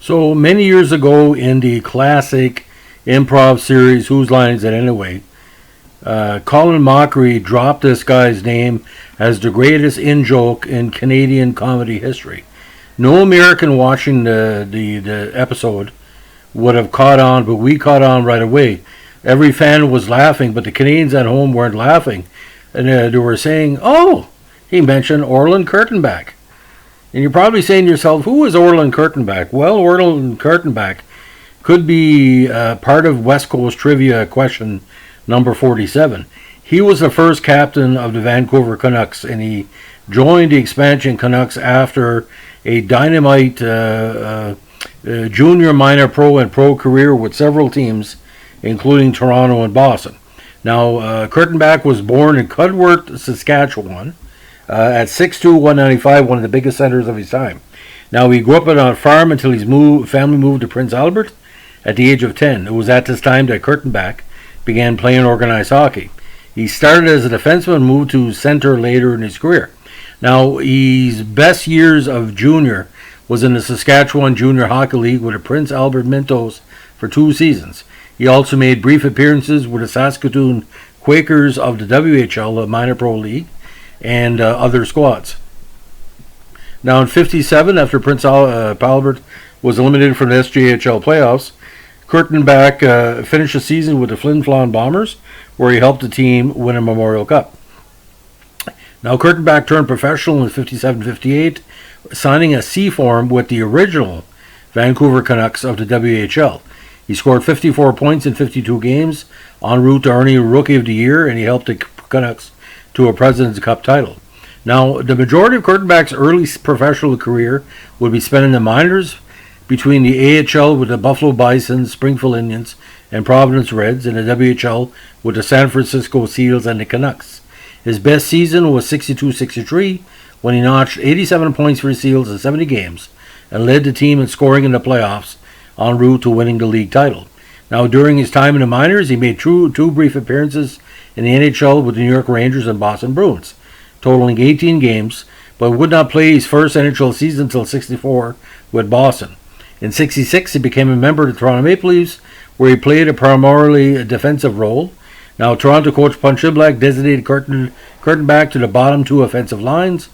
So many years ago in the classic improv series Whose Line Is It Anyway, Colin Mockery dropped this guy's name as the greatest in-joke in Canadian comedy history. No American watching the episode would have caught on, but we caught on right away. Every fan was laughing, but the Canadians at home weren't laughing. And they were saying, oh, he mentioned Orland Kurtenbach. And you're probably saying to yourself, who is Orland Kurtenbach? Well, Orland Kurtenbach could be part of West Coast trivia question number 47. He was the first captain of the Vancouver Canucks, and he joined the expansion Canucks after a dynamite junior, minor, pro, and pro career with several teams, including Toronto and Boston. Now, Kurtenbach was born in Cudworth, Saskatchewan, at 6'2", 195, one of the biggest centers of his time. Now, he grew up on a farm until his family moved to Prince Albert at the age of 10. It was at this time that Kurtenbach began playing organized hockey. He started as a defenseman and moved to center later in his career. Now, his best years of junior was in the Saskatchewan Junior Hockey League with the Prince Albert Mintos for 2 seasons. He also made brief appearances with the Saskatoon Quakers of the WHL, the minor pro league, and other squads. Now in 1957, after Prince Albert was eliminated from the SJHL playoffs, Kurtenbach finished the season with the Flin Flon Bombers, where he helped the team win a Memorial Cup. Now Kurtenbach turned professional in 1957-58, signing a C form with the original Vancouver Canucks of the WHL. He scored 54 points in 52 games, en route to earning Rookie of the Year, and he helped the Canucks to a President's Cup title. Now, the majority of Kurtenbach's early professional career would be spent in the minors, between the AHL with the Buffalo Bisons, Springfield Indians, and Providence Reds, and the WHL with the San Francisco Seals and the Canucks. His best season was 62-63, when he notched 87 points for the Seals in 70 games, and led the team in scoring in the playoffs, en route to winning the league title. Now, during his time in the minors, he made two brief appearances in the NHL with the New York Rangers and Boston Bruins, totaling 18 games, but would not play his first NHL season until 64 with Boston. In 66, he became a member of the Toronto Maple Leafs, where he played a primarily defensive role. Now, Toronto coach Punch Iblack designated Kurtenbach to the bottom 2 offensive lines,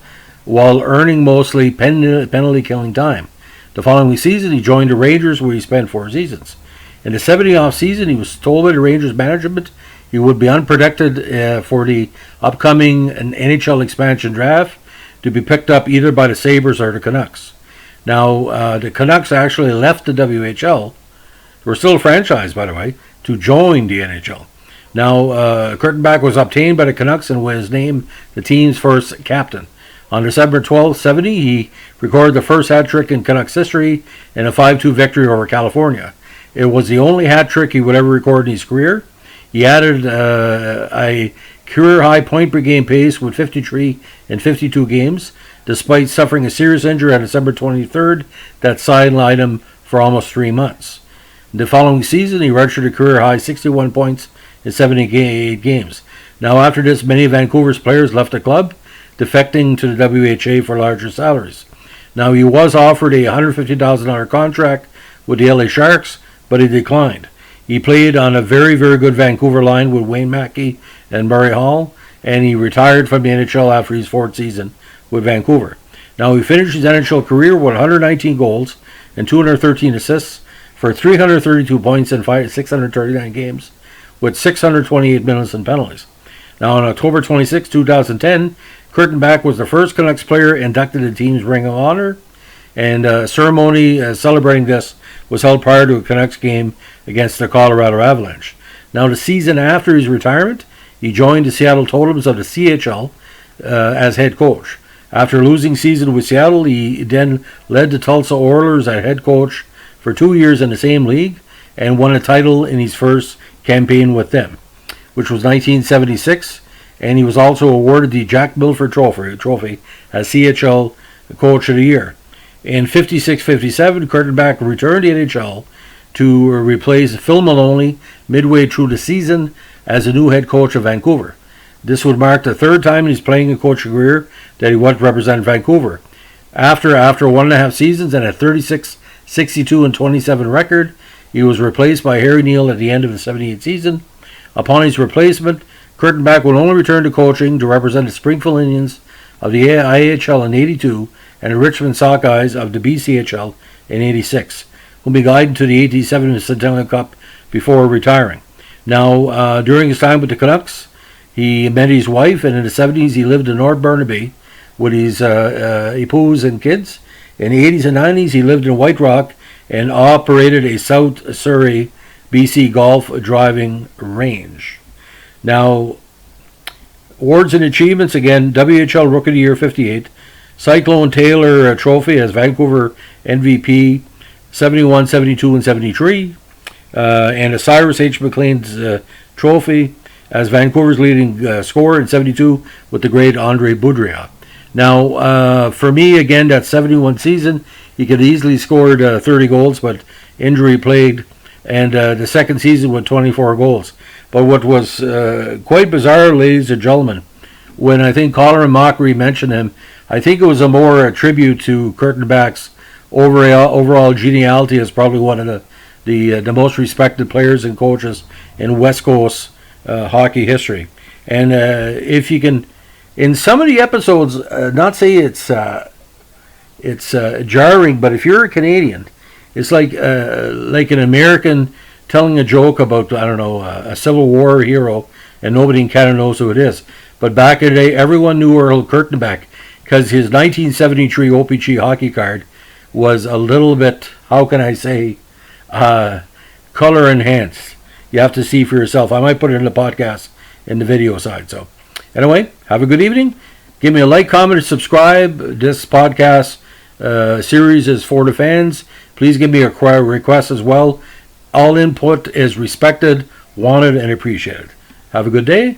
while earning mostly penalty-killing time. The following season, he joined the Rangers, where he spent 4 seasons. In the 70 off-season, he was told by the Rangers management he would be unprotected for the upcoming NHL expansion draft to be picked up either by the Sabres or the Canucks. Now, the Canucks actually left the WHL. They were still a franchise, by the way, to join the NHL. Now, Kurtenbach was obtained by the Canucks and was named the team's first captain. On December 12, 1970, he recorded the first hat trick in Canucks history in a 5-2 victory over California. It was the only hat trick he would ever record in his career. He added a career-high point-per-game pace with 53 in 52 games, despite suffering a serious injury on December 23rd that sidelined him for almost 3 months. The following season, he registered a career-high 61 points in 78 games. Now, after this, many of Vancouver's players left the club, defecting to the WHA for larger salaries. Now, he was offered a $150,000 contract with the LA Sharks, but he declined. He played on a very, very good Vancouver line with Wayne Mackey and Murray Hall, and he retired from the NHL after his 4th season with Vancouver. Now, he finished his NHL career with 119 goals and 213 assists for 332 points in 639 games, with 628 minutes and penalties. Now, on October 26, 2010, Kurtenbach was the first Canucks player inducted in the team's Ring of Honor, and a ceremony celebrating this was held prior to a Canucks game against the Colorado Avalanche. Now, the season after his retirement, he joined the Seattle Totems of the CHL as head coach. After losing season with Seattle, he then led the Tulsa Oilers as head coach for 2 years in the same league and won a title in his first campaign with them, which was 1976, and he was also awarded the Jack Milford Trophy as CHL Coach of the Year. In 56-57, Kurtenbach returned to the NHL to replace Phil Maloney midway through the season as the new head coach of Vancouver. This would mark the 3rd time in his playing coaching career that he would represent Vancouver. After 1.5 seasons and a 36 62-27 record. He was replaced by Harry Neale at the end of the 78 season. Upon his replacement, Kurtenbach will only return to coaching to represent the Springfield Indians of the IHL in 82 and the Richmond Sockeyes of the BCHL in 86. Will be guided to the 87 Centennial Cup before retiring. Now, during his time with the Canucks, he met his wife, and in the 70s he lived in North Burnaby with his épouse and kids. In the 80s and 90s, he lived in White Rock and operated a South Surrey, BC golf driving range. Now, awards and achievements, again, WHL Rookie of the Year 58, Cyclone Taylor Trophy as Vancouver MVP 71, 72, and 73, and a Cyrus H. McLean's Trophy as Vancouver's leading scorer in 72 with the great Andre Boudria. Now, for me, again, that 71 season, he could easily scored 30 goals, but injury plagued, and the second season with 24 goals. But what was quite bizarre, ladies and gentlemen, when I think Colin Mockery mentioned him, I think it was more a tribute to Kurtenbach's overall geniality as probably one of the most respected players and coaches in West Coast hockey history. And if you can, in some of the episodes, not say it's jarring, but if you're a Canadian, it's like an American telling a joke about, I don't know, a Civil War hero, and nobody in Canada knows who it is. But back in the day, everyone knew Earl Kurtenbach because his 1973 OPG hockey card was a little bit, how can I say, color enhanced. You have to see for yourself. I might put it in the podcast in the video side. So anyway, have a good evening. Give me a like, comment, and subscribe. This podcast series is for the fans. Please give me a request as well. All input is respected, wanted, and appreciated. Have a good day.